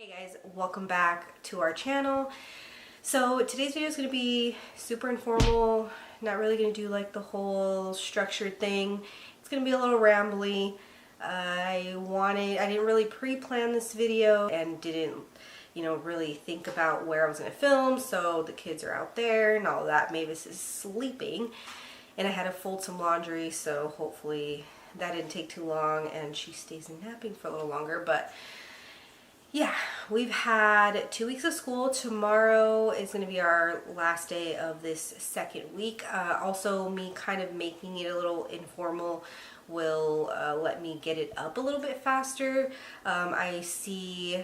Hey guys, welcome back to our channel. So today's video is going to be super informal, not really going to do like the whole structured thing. It's going to be a little rambly. I didn't really pre-plan this video and didn't, really think about where I was going to film, so the kids are out there and all that. Mavis is sleeping and I had to fold some laundry, so hopefully that didn't take too long and she stays napping for a little longer. But yeah, we've had 2 weeks of school. Tomorrow is going to be our last day of this second week. Also, me kind of making it a little informal will let me get it up a little bit faster. I see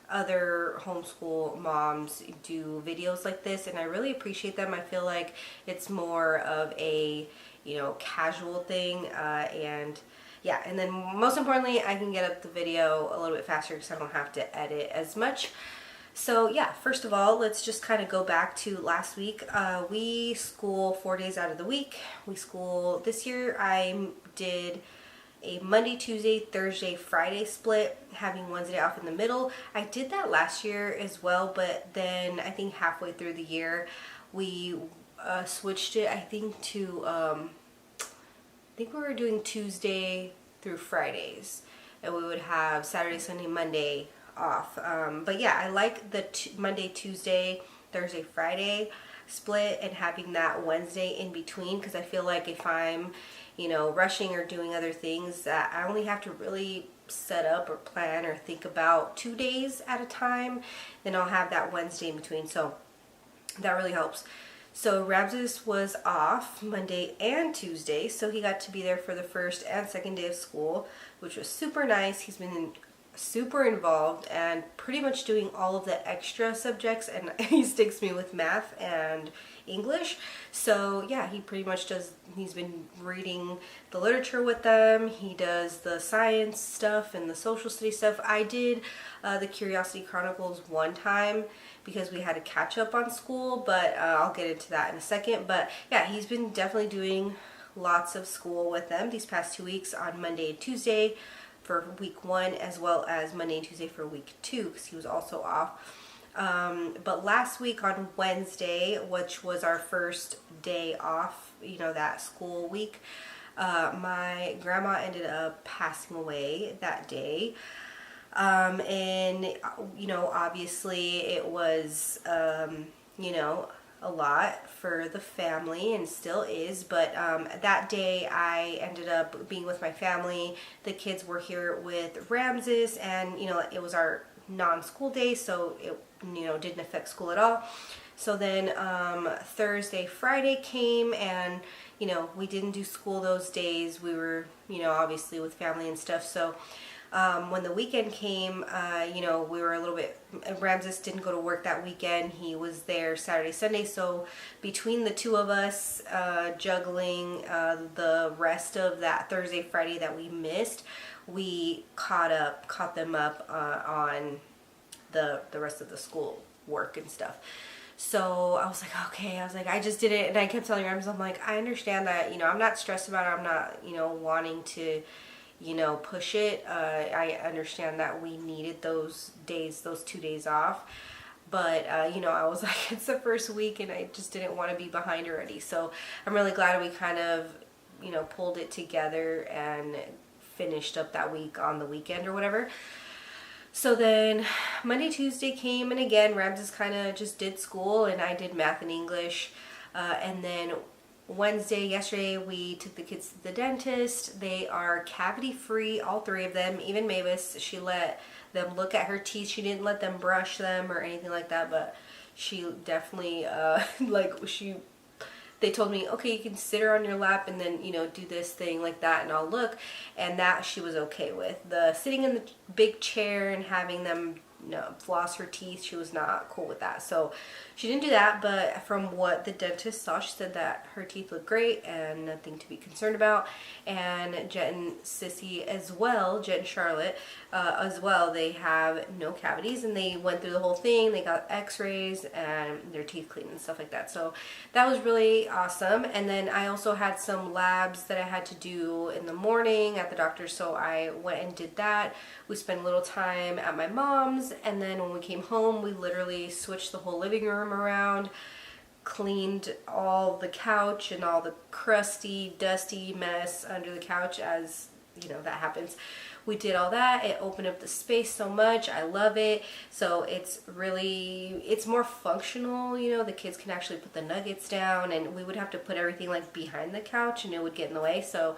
other homeschool moms do videos like this and I really appreciate them. I feel like it's more of a, casual thing and yeah, and then most importantly, I can get up the video a little bit faster because I don't have to edit as much. So yeah, first of all, let's just kind of go back to last week. We school 4 days out of the week. We school this year. I did a Monday, Tuesday, Thursday, Friday split, having Wednesday off in the middle. I did that last year as well, but then I think halfway through the year, we switched it, I think, to I think we were doing Tuesday through Fridays, and we would have Saturday, Sunday, Monday off. But yeah, I like the Monday, Tuesday, Thursday, Friday split and having that Wednesday in between, because I feel like if I'm, rushing or doing other things, that I only have to really set up or plan or think about 2 days at a time, then I'll have that Wednesday in between. So that really helps. So Ramses was off Monday and Tuesday, so he got to be there for the first and second day of school, which was super nice. He's been super involved and pretty much doing all of the extra subjects, and he sticks me with math and English. So yeah, he pretty much does, he's been reading the literature with them. He does the science stuff and the social studies stuff. I did the Curiosity Chronicles one time because we had to catch up on school, but I'll get into that in a second. But yeah, he's been definitely doing lots of school with them these past 2 weeks on Monday and Tuesday for week 1, as well as Monday and Tuesday for week 2 because he was also off. But last week on Wednesday, which was our first day off, that school week, my grandma ended up passing away that day. And obviously it was, a lot for the family and still is, but that day I ended up being with my family. The kids were here with Ramses, and it was our non-school day, so it didn't affect school at all. So then Thursday, Friday came, and we didn't do school those days. We were obviously with family and stuff. So when the weekend came, we were a little bit, Ramses didn't go to work that weekend. He was there Saturday, Sunday. So between the two of us, juggling the rest of that Thursday, Friday that we missed, we caught them up on the rest of the school work and stuff. So I was like, okay, I just did it. And I kept telling Ramses, I'm like, I understand that, I'm not stressed about it. I'm not, wanting to, push it. I understand that we needed those days, those 2 days off. But, I was like, it's the first week and I just didn't want to be behind already. So I'm really glad we kind of, pulled it together and finished up that week on the weekend or whatever. So then Monday, Tuesday came, and again, Ramses kind of just did school and I did math and English. And then yesterday, we took the kids to the dentist. They are cavity free, all 3 of them. Even Mavis, she let them look at her teeth. She didn't let them brush them or anything like that, but she definitely, they told me, okay, you can sit her on your lap and then, do this thing like that and I'll look. And that she was okay with. The sitting in the big chair and having them floss her teeth, she was not cool with that. So she didn't do that, but from what the dentist saw, she said that her teeth look great and nothing to be concerned about. And Jet and Sissy as well, Jet and Charlotte as well, they have no cavities, and they went through the whole thing. They got x-rays and their teeth cleaned and stuff like that. So that was really awesome. And then I also had some labs that I had to do in the morning at the doctor, so I went and did that. We spent a little time at my mom's things, and then when we came home, we literally switched the whole living room around, cleaned all the couch and all the crusty, dusty mess under the couch, as you know, that happens. We did all that. It opened up the space so much. I love it. So it's more functional, you know. The kids can actually put the nuggets down, and we would have to put everything like behind the couch and it would get in the way. So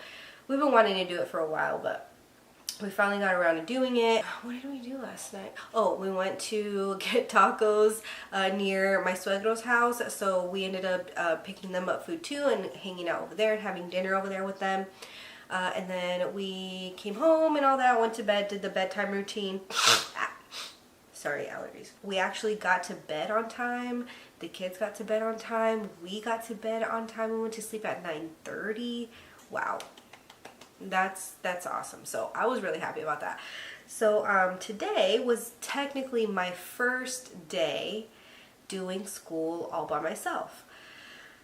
we've been wanting to do it for a while, but we finally got around to doing it. What did we do last night? Oh, we went to get tacos near my suegro's house. So we ended up picking them up food too and hanging out over there and having dinner over there with them. And then we came home and all that, went to bed, did the bedtime routine. Sorry, allergies. We actually got to bed on time. The kids got to bed on time. We got to bed on time. We went to sleep at 9:30. Wow. That's awesome. So I was really happy about that. So today was technically my first day doing school all by myself.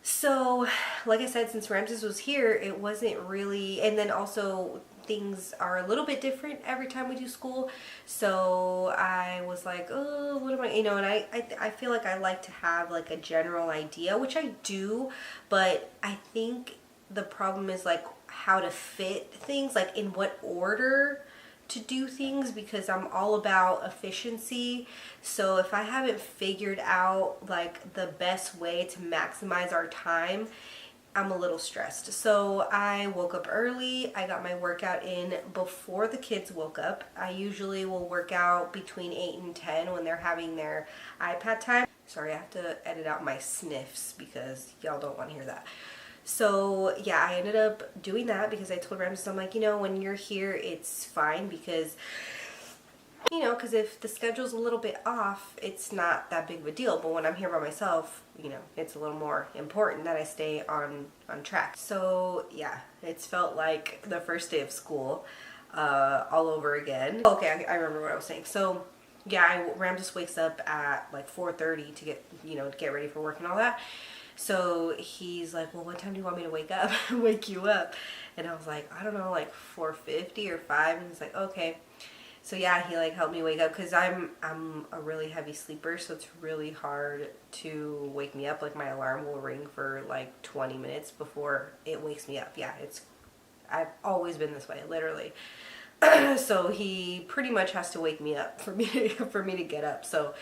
So, like I said, since Ramses was here, it wasn't really, and then also things are a little bit different every time we do school. So I was like, oh, what am I, you know, and I feel like I like to have like a general idea, which I do, but I think the problem is like how to fit things, like in what order to do things, because I'm all about efficiency. So if I haven't figured out like the best way to maximize our time, I'm a little stressed. So I woke up early. I got my workout in before the kids woke up. I usually will work out between 8 and 10 when they're having their iPad time. Sorry, I have to edit out my sniffs because y'all don't want to hear that. So yeah, I ended up doing that because I told Ramses, I'm like, you know, when you're here, it's fine because, you know, because if the schedule's a little bit off, it's not that big of a deal. But when I'm here by myself, you know, it's a little more important that I stay on track. So yeah, it's felt like the first day of school all over again. Okay, I remember what I was saying. So yeah, Ramses wakes up at like 4:30 to get, you know, to get ready for work and all that. So he's like, well, what time do you want me to wake up? Wake you up? And I was like, I don't know, like 4:50 or 5. And he's like, okay. So yeah, he like helped me wake up because I'm a really heavy sleeper, so it's really hard to wake me up. Like my alarm will ring for like 20 minutes before it wakes me up. Yeah, I've always been this way, literally. So he pretty much has to wake me up for me to get up. So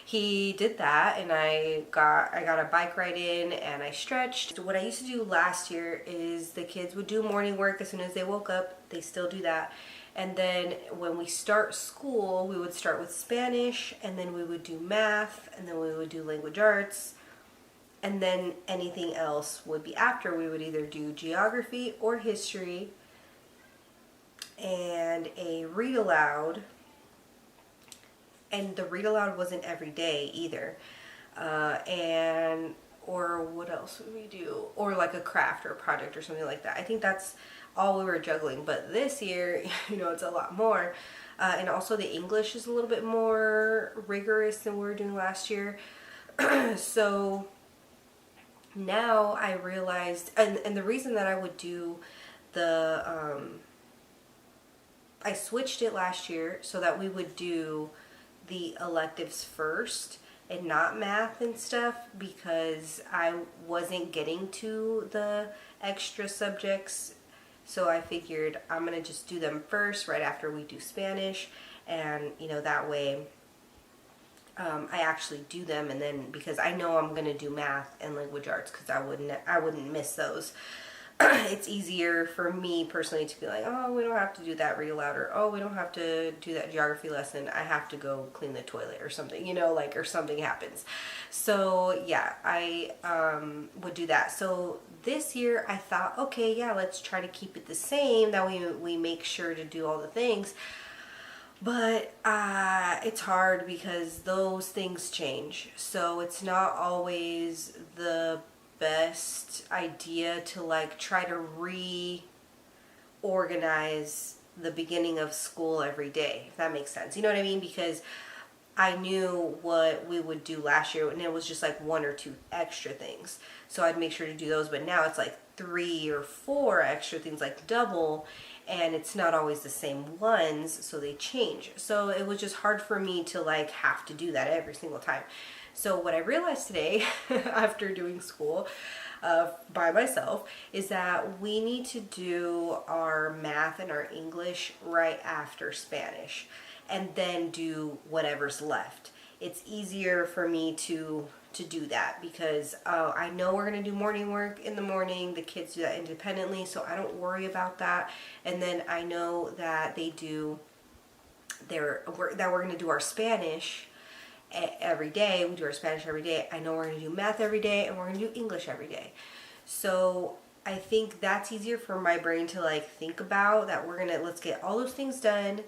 he did that, and I got a bike ride in and I stretched. What I used to do last year is the kids would do morning work as soon as they woke up. They still do that. And then when we start school, we would start with Spanish, and then we would do math, and then we would do language arts, and then anything else would be after. We would either do geography or history and a read aloud. And the read aloud wasn't every day either. Or what else would we do? Or like a craft or a project or something like that. I think that's all we were juggling. But this year, you know, it's a lot more. And also the English is a little bit more rigorous than we were doing last year. So now I realized, and the reason that I would do the, I switched it last year so that we would do the electives first and not math and stuff, because I wasn't getting to the extra subjects. So I figured I'm gonna just do them first right after we do Spanish, and you know, that way I actually do them, and then because I know I'm gonna do math and language arts, because I wouldn't miss those. It's easier for me personally to be like, oh, we don't have to do that read aloud, or oh, we don't have to do that geography lesson. I have to go clean the toilet or something, you know, like, or something happens. So yeah, I would do that. So this year I thought, okay, yeah, let's try to keep it the same. That we make sure to do all the things. But it's hard because those things change. So it's not always the best idea to like try to reorganize the beginning of school every day, if that makes sense. You know what I mean? Because I knew what we would do last year, and it was just like 1 or 2 extra things. So I'd make sure to do those. But now it's like 3 or 4 extra things, like double. and it's not always the same ones, so they change. So it was just hard for me to like have to do that every single time. So what I realized today after doing school by myself is that we need to do our math and our English right after Spanish, and then do whatever's left. It's easier for me to do that because I know we're going to do morning work in the morning. The kids do that independently, so I don't worry about that. And then I know that they do that we're going to do our Spanish every day. We do our Spanish every day. I know we're going to do math every day, and we're going to do English every day. So I think that's easier for my brain to like think about, that let's get all those things done,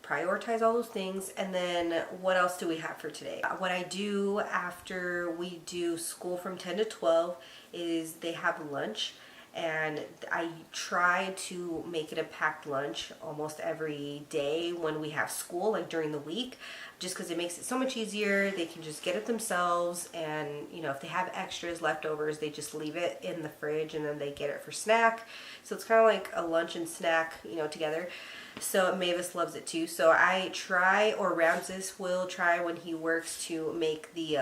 prioritize all those things, and then what else do we have for today? What I do after we do school from 10 to 12 is they have lunch, and I try to make it a packed lunch almost every day when we have school, like during the week, just because it makes it so much easier. They can just get it themselves, and you know, if they have extras, leftovers, they just leave it in the fridge and then they get it for snack. So it's kind of like a lunch and snack, you know, together. So Mavis loves it too. So I try, or Ramses will try when he works, to make the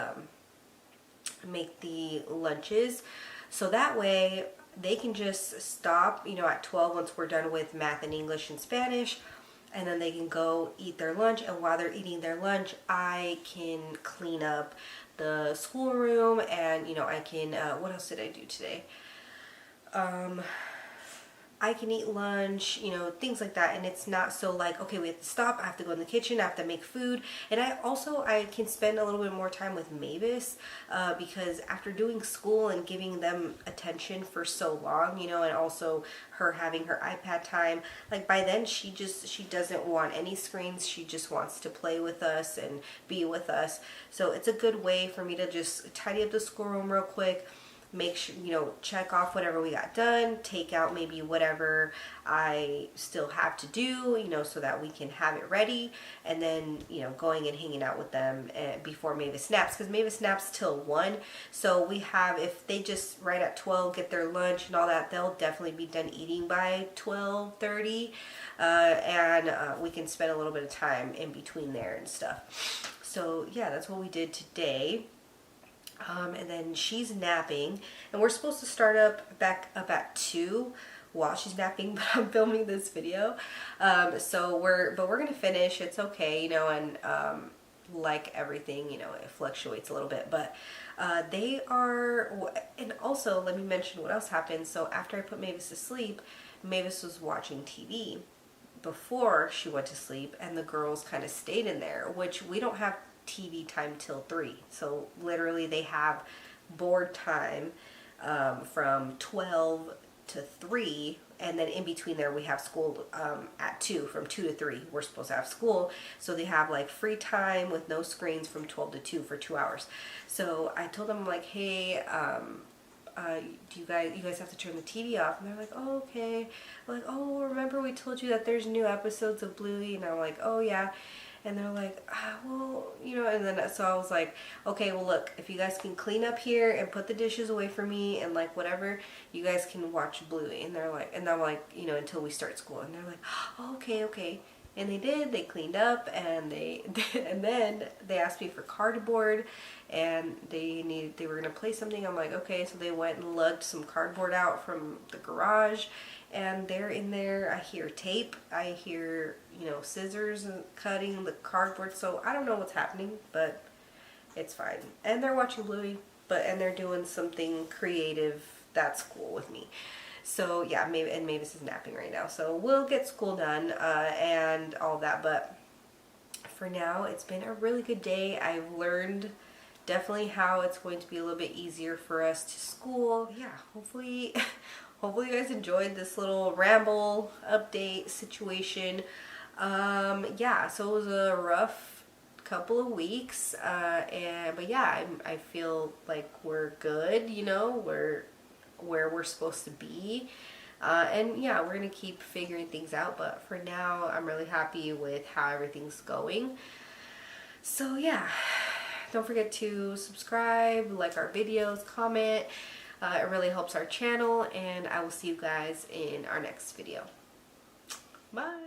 lunches, so that way they can just stop, you know, at 12 once we're done with math and English and Spanish, and then they can go eat their lunch. And while they're eating their lunch, I can clean up the schoolroom, and you know, I can what else did I do today? I can eat lunch, you know, things like that. And it's not so like, okay, we have to stop, I have to go in the kitchen, I have to make food. And I can spend a little bit more time with Mavis, because after doing school and giving them attention for so long, you know, and also her having her iPad time, like by then she doesn't want any screens. She just wants to play with us and be with us. So it's a good way for me to just tidy up the schoolroom real quick, make sure, you know, check off whatever we got done, take out maybe whatever I still have to do, you know, so that we can have it ready, and then, you know, going and hanging out with them before Mavis snaps, because Mavis snaps till 1. So we have, if they just right at 12 get their lunch and all that, they'll definitely be done eating by 12:30, and we can spend a little bit of time in between there and stuff. So yeah, that's what we did today. And then she's napping, and we're supposed to start back up at 2 while she's napping, but I'm filming this video. So we're gonna finish. It's okay, you know, and like everything, you know, it fluctuates a little bit, but they are. And also, let me mention what else happened. So after I put Mavis to sleep, Mavis was watching TV before she went to sleep, and the girls kind of stayed in there, which we don't have TV time till 3. So literally they have board time from 12 to 3, and then in between there we have school at 2. From 2 to 3 we're supposed to have school, so they have like free time with no screens from 12 to 2 for 2 hours. So I told them, like, hey, you guys have to turn the TV off. And they're like, oh, okay. I'm like, oh, remember we told you that there's new episodes of Bluey? And I'm like, oh yeah. And they're like, well, you know, and then so I was like, okay, well look, if you guys can clean up here and put the dishes away for me and like whatever, you guys can watch Bluey. And they're like, and I'm like, you know, until we start school. And they're like, oh, okay. And they did. They cleaned up, and and then they asked me for cardboard, and they were gonna play something. I'm like, okay. So they went and lugged some cardboard out from the garage, and they're in there. I hear tape. I hear, you know, scissors and cutting the cardboard. So I don't know what's happening, but it's fine. And they're watching Bluey, and they're doing something creative. That's cool with me. So yeah, Mavis is napping right now. So we'll get school done and all that. But for now, it's been a really good day. I've learned definitely how it's going to be a little bit easier for us to school. Yeah, hopefully you guys enjoyed this little ramble update situation. Yeah, so it was a rough couple of weeks, but yeah, I feel like we're good, you know, we're where we're supposed to be, and yeah, we're gonna keep figuring things out, but for now I'm really happy with how everything's going. So yeah, don't forget to subscribe, like our videos, comment. It really helps our channel, and I will see you guys in our next video. Bye.